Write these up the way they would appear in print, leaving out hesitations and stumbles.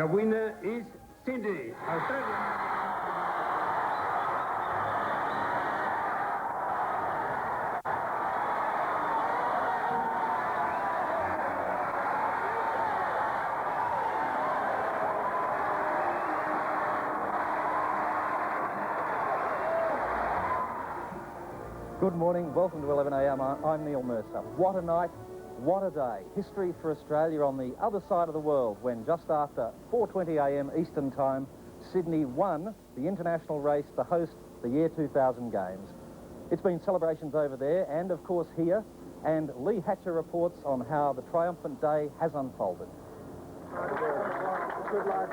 The winner is Sydney, Australia. Good morning, welcome to 11 a.m. I'm Neil Mercer. What a night, what a day. History for Australia on the other side of the world when just after 4:20 a.m. Eastern Time, Sydney won the international race to host the year 2000 Games. It's been celebrations over there and of course here, and Lee Hatcher reports on how the triumphant day has unfolded. Good luck.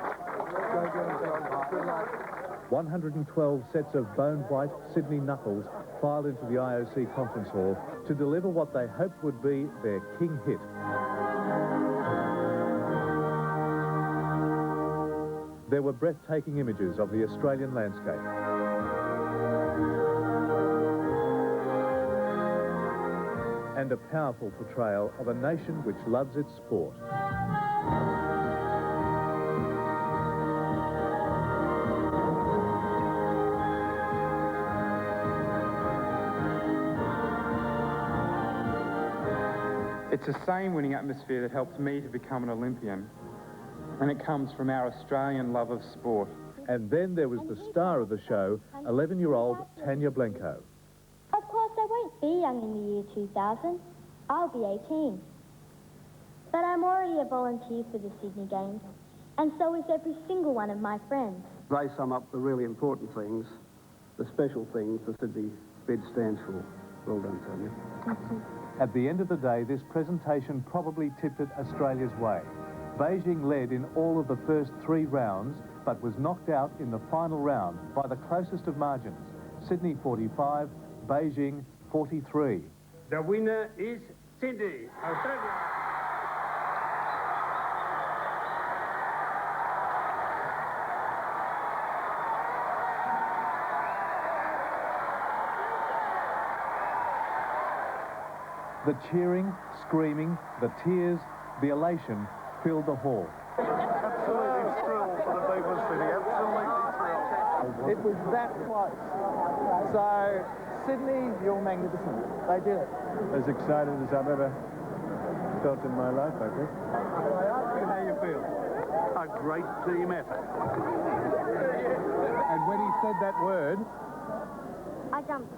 Good luck. 112 sets of bone-white Sydney knuckles filed into the IOC conference hall to deliver what they hoped would be their king hit. There were breathtaking images of the Australian landscape. And a powerful portrayal of a nation which loves its sport. It's the same winning atmosphere that helped me to become an Olympian, and it comes from our Australian love of sport. And then there was the star of the show, 11-year-old Tanya Blenko. Of course, I won't be young in the year 2000. I'll be 18. But I'm already a volunteer for the Sydney Games, and so is every single one of my friends. They sum up the really important things, the special things the Sydney bid stands for. Well done, Tanya. Thank you. At the end of the day, this presentation probably tipped it Australia's way. Beijing led in all of the first 3 rounds, but was knocked out in the final round by the closest of margins. Sydney 45, Beijing 43. The winner is Sydney, Australia. The cheering, screaming, the tears, the elation filled the hall. Absolutely thrilled for the people of Sydney, absolutely thrilled. It was that close. So, Sydney, you're magnificent. They did it. As excited as I've ever felt in my life, I think. Can I ask you how you feel? A great team effort. And when he said that word... I jumped.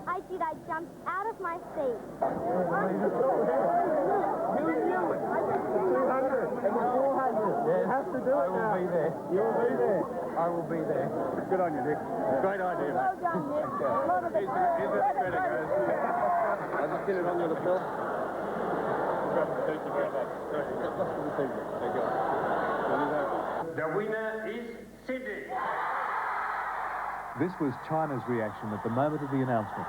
I did. I jumped out of my seat. You knew it. 200 and 400. Yeah, it has to do it. I will be there. You'll be there. I will be there. Good on you, Nick. Great idea, Well mate. done, Nick. A lot of it. Is it better, guys? I'll just get it on you, the Phil. Thank you very much. Thank you. The winner is Sydney. This was China's reaction at the moment of the announcement.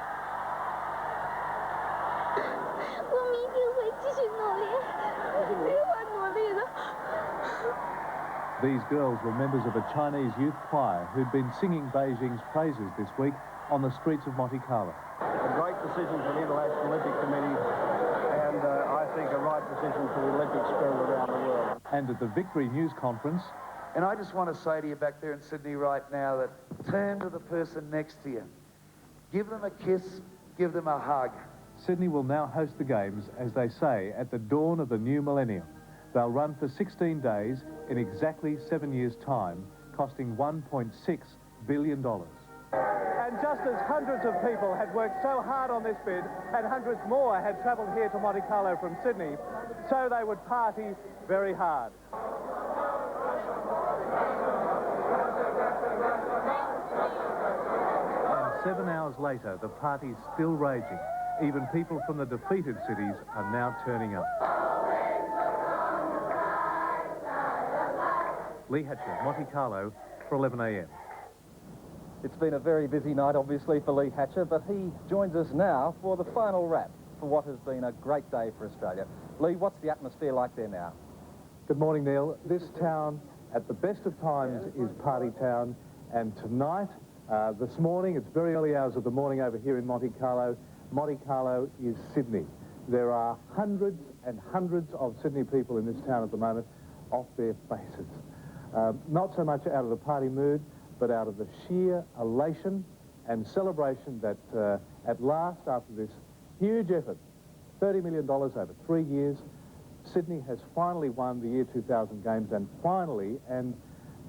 These girls were members of a Chinese youth choir who'd been singing Beijing's praises this week on the streets of Monte Carlo. A great decision for the International Olympic Committee, and I think a right decision for the Olympic spirit around the world. And at the Victory News Conference... And I just want to say to you back there in Sydney right now that turn to the person next to you. Give them a kiss, give them a hug. Sydney will now host the Games, as they say, at the dawn of the new millennium. They'll run for 16 days in exactly 7 years' time, costing $1.6 billion. And just as hundreds of people had worked so hard on this bid, and hundreds more had travelled here to Monte Carlo from Sydney, so they would party very hard. And 7 hours later, the party's still raging. Even people from the defeated cities are now turning up. Lee Hatcher, Monte Carlo, for 11 a.m. It's been a very busy night, obviously, for Lee Hatcher, but he joins us now for the final wrap for what has been a great day for Australia. Lee, what's the atmosphere like there now? Good morning, Neil. This town, at the best of times, is party town, and tonight, this morning, it's very early hours of the morning over here in Monte Carlo. Monte Carlo is Sydney. There are hundreds and hundreds of Sydney people in this town at the moment. off their faces. Not so much out of the party mood, but out of the sheer elation and celebration that at last, after this huge effort, $30 million over 3 years, Sydney has finally won the year 2000 Games, and finally, and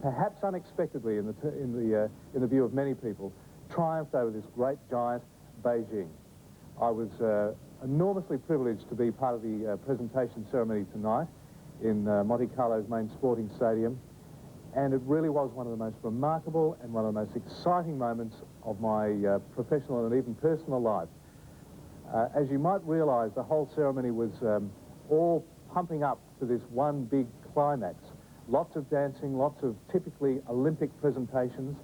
perhaps unexpectedly in the view of many people, triumphed over this great giant, Beijing. I was enormously privileged to be part of the presentation ceremony tonight in Monte Carlo's main sporting stadium, and it really was one of the most remarkable and one of the most exciting moments of my professional and even personal life. As you might realise, the whole ceremony was all pumping up to this one big climax. Lots of dancing, lots of typically Olympic presentations,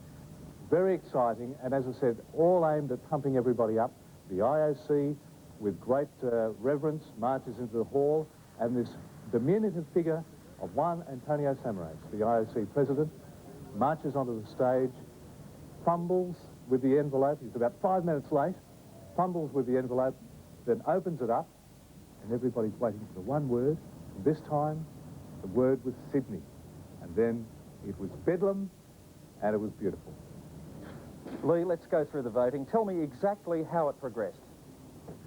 very exciting, and as I said, all aimed at pumping everybody up. The IOC, with great reverence, marches into the hall, and this diminutive figure of one Antonio Samaranch, the IOC president, marches onto the stage, fumbles with the envelope. He's about 5 minutes late, fumbles with the envelope, then opens it up, and everybody's waiting for the one word. This time, the word was Sydney. And then it was bedlam, and it was beautiful. Lee, let's go through the voting. Tell me exactly how it progressed.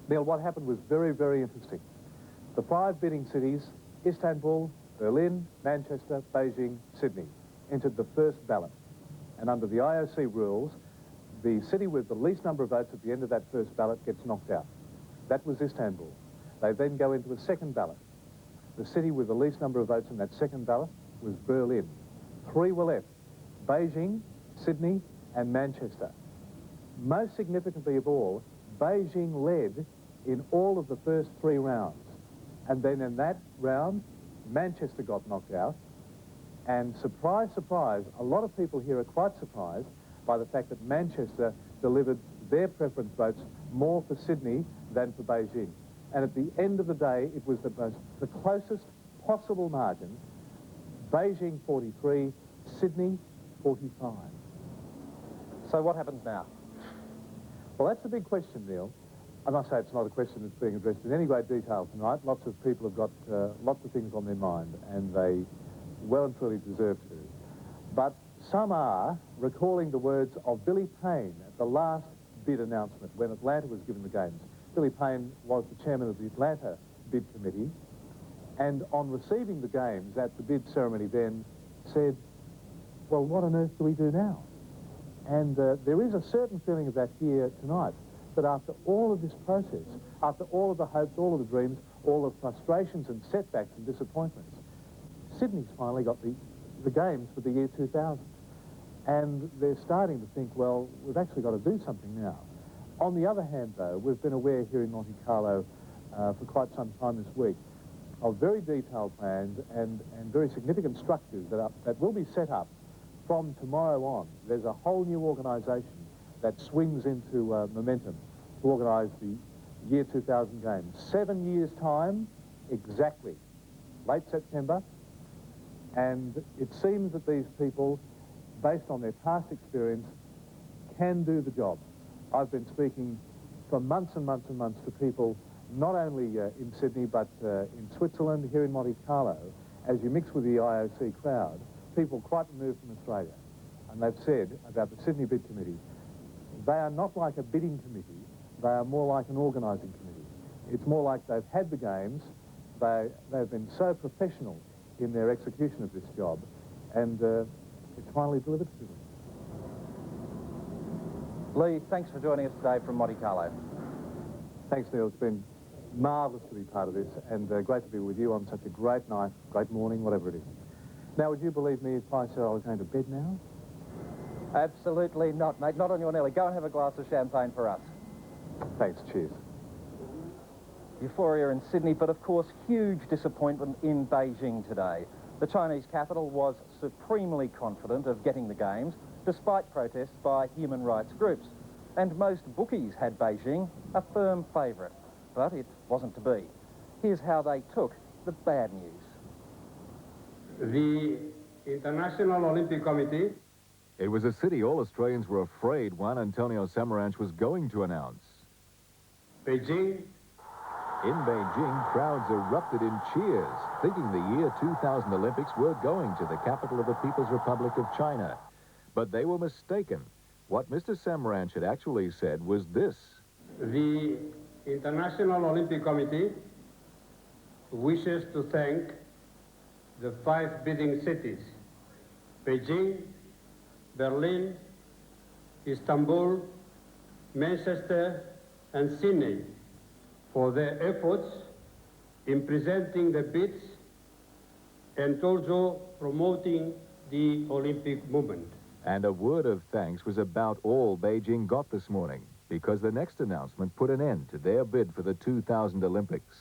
Neil, what happened was very, very interesting. The 5 bidding cities, Istanbul, Berlin, Manchester, Beijing, Sydney, entered the first ballot. And under the IOC rules, the city with the least number of votes at the end of that first ballot gets knocked out. That was Istanbul. They then go into a second ballot. The city with the least number of votes in that second ballot was Berlin. 3 were left: Beijing, Sydney, and Manchester. Most significantly of all, Beijing led in all of the first 3 rounds. And then in that round, Manchester got knocked out. And surprise, surprise, a lot of people here are quite surprised by the fact that Manchester delivered their preference votes more for Sydney than for Beijing. And at the end of the day, it was the closest possible margin. Beijing 43, Sydney 45. So what happens now? Well, that's the big question, Neil. I must say it's not a question that's being addressed in any great detail tonight. Lots of people have got lots of things on their mind, and they well and truly deserve to. But some are recalling the words of Billy Payne at the last bid announcement when Atlanta was given the games. Billy Payne was the chairman of the Atlanta bid committee, and on receiving the games at the bid ceremony then said, well, what on earth do we do now? And there is a certain feeling of that here tonight, that after all of this process, after all of the hopes, all of the dreams, all the frustrations and setbacks and disappointments, Sydney's finally got the games for the year 2000. And they're starting to think, well, we've actually got to do something now. On the other hand, though, we've been aware here in Monte Carlo for quite some time this week of very detailed plans and very significant structures that will be set up from tomorrow on. There's a whole new organisation that swings into momentum to organise the year 2000 Games. 7 years' time, exactly, late September, and it seems that these people, based on their past experience, can do the job. I've been speaking for months and months and months to people, not only in Sydney, but in Switzerland, here in Monte Carlo. As you mix with the IOC crowd, people quite removed from Australia. And they've said about the Sydney Bid Committee, they are not like a bidding committee, they are more like an organising committee. It's more like they've had the games, they've been so professional in their execution of this job, and it's finally delivered to them. Lee, thanks for joining us today from Monte Carlo. Thanks, Neil. It's been marvellous to be part of this, and great to be with you on such a great night, great morning, whatever it is. Now, would you believe me if I said I was going to bed now? Absolutely not, mate. Not on your Nelly. Go and have a glass of champagne for us. Thanks. Cheers. Euphoria in Sydney, but of course huge disappointment in Beijing today. The Chinese capital was supremely confident of getting the games, despite protests by human rights groups. And most bookies had Beijing a firm favourite, but it wasn't to be. Here's how they took the bad news. The International Olympic Committee. It was a city all Australians were afraid Juan Antonio Samaranch was going to announce. Beijing In Beijing, crowds erupted in cheers, thinking the year 2000 Olympics were going to the capital of the People's Republic of China. But they were mistaken. What Mr. Samaranch had actually said was this. The International Olympic Committee wishes to thank the 5 bidding cities, Beijing, Berlin, Istanbul, Manchester, and Sydney, for their efforts in presenting the bids and also promoting the Olympic movement. And a word of thanks was about all Beijing got this morning, because the next announcement put an end to their bid for the 2000 Olympics.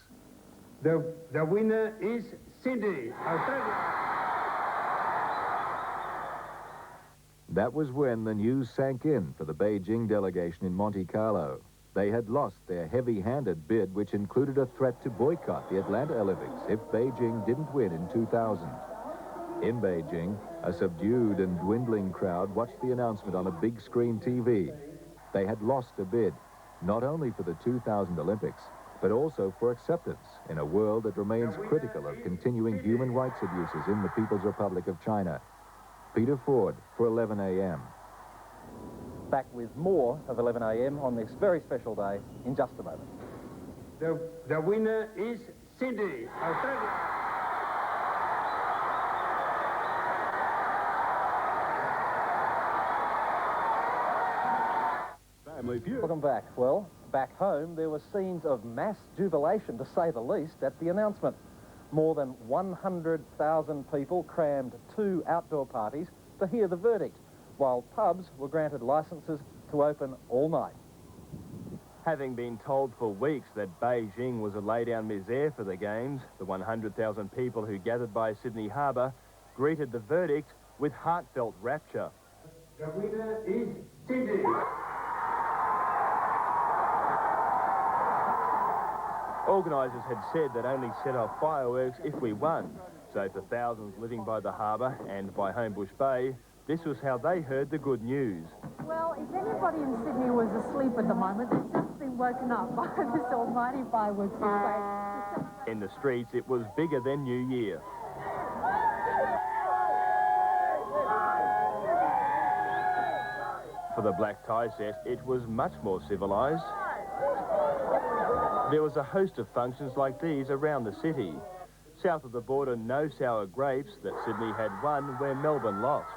The winner is Sydney, Australia. That was when the news sank in for the Beijing delegation in Monte Carlo. They had lost their heavy-handed bid, which included a threat to boycott the Atlanta Olympics if Beijing didn't win in 2000. In Beijing, a subdued and dwindling crowd watched the announcement on a big screen TV. They had lost a bid, not only for the 2000 Olympics, but also for acceptance in a world that remains critical of continuing human rights abuses in the People's Republic of China. Peter Ford for 11 a.m. Back with more of 11 a.m. on this very special day in just a moment. The winner is Sydney, Australia. Welcome back. Well, back home, there were scenes of mass jubilation, to say the least, at the announcement. More than 100,000 people crammed 2 outdoor parties to hear the verdict, while pubs were granted licences to open all night. Having been told for weeks that Beijing was a lay-down misère for the Games, the 100,000 people who gathered by Sydney Harbour greeted the verdict with heartfelt rapture. The winner is Sydney. Organisers had said they'd only set off fireworks if we won. So for thousands living by the harbour and by Homebush Bay, this was how they heard the good news. Well, if anybody in Sydney was asleep at the moment, they've just been woken up by this almighty fireworks display. In the streets, it was bigger than New Year. For the black tie set, it was much more civilised. There was a host of functions like these around the city. South of the border, no sour grapes that Sydney had won where Melbourne lost.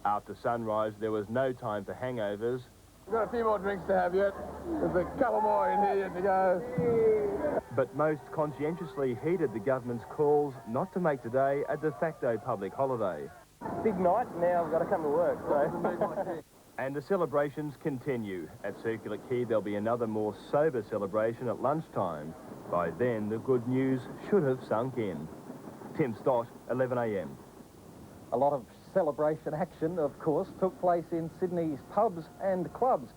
After sunrise, there was no time for hangovers. We've got a few more drinks to have yet. There's a couple more in here yet to go. But most conscientiously heeded the government's calls not to make today a de facto public holiday. Big night, now I've got to come to work, so... And the celebrations continue. At Circular Quay, there'll be another more sober celebration at lunchtime. By then, the good news should have sunk in. Tim Stott, 11 a.m. A lot of celebration action, of course, took place in Sydney's pubs and clubs,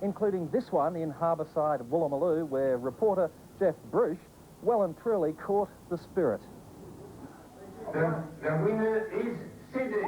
including this one in harbourside Woolloomooloo, where reporter Jeff Bruce well and truly caught the spirit. The winner is Sydney.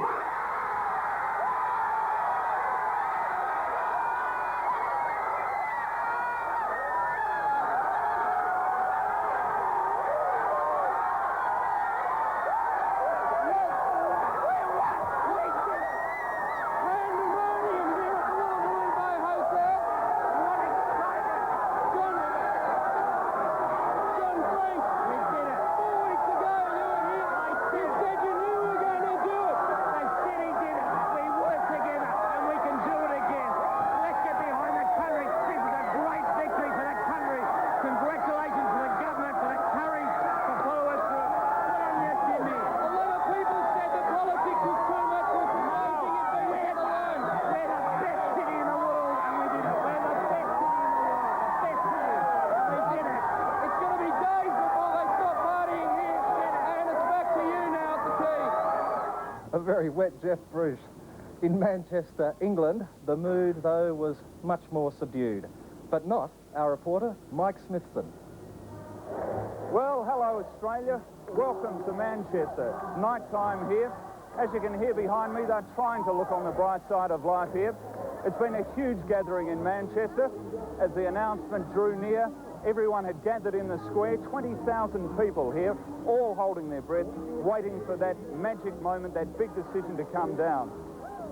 A very wet Jeff Bruce. In Manchester, England, the mood, though, was much more subdued. But not our reporter, Mike Smithson. Well, hello, Australia. Welcome to Manchester. Night time here. As you can hear behind me, they're trying to look on the bright side of life here. It's been a huge gathering in Manchester. As the announcement drew near, Everyone had gathered in the square, 20,000 people here, all holding their breath, waiting for that magic moment, that big decision to come down.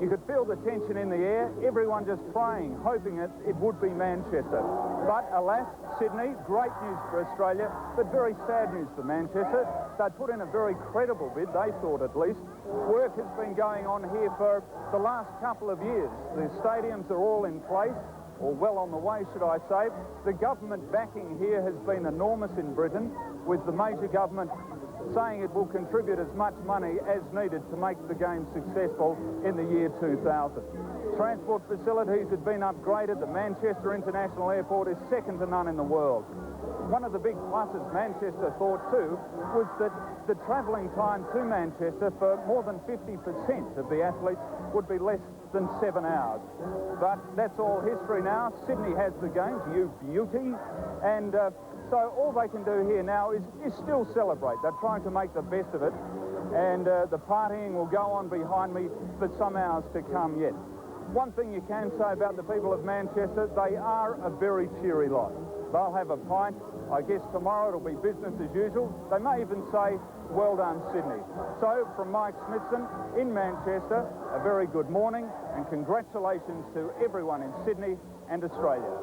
You could feel the tension in the air, everyone just praying, hoping it would be Manchester. But alas, Sydney, great news for Australia, but very sad news for Manchester. They put in a very credible bid, they thought at least. Work has been going on here for the last couple of years. The stadiums are all in place, or well on the way, should I say. The government backing here has been enormous in Britain, with the major government saying it will contribute as much money as needed to make the game successful in the year 2000. Transport facilities had been upgraded. The Manchester International Airport is second to none in the world. One of the big pluses Manchester thought too was that the travelling time to Manchester for more than 50% of the athletes would be less than 7 hours. But that's all history now. Sydney has the games, you beauty, and so all they can do here now is still celebrate. They're trying to make the best of it, and the partying will go on behind me for some hours to come yet. One thing you can say about the people of Manchester, they are a very cheery lot. They'll have a pint. I guess tomorrow it'll be business as usual. They may even say, well done, Sydney. So, from Mike Smithson in Manchester, a very good morning and congratulations to everyone in Sydney and Australia.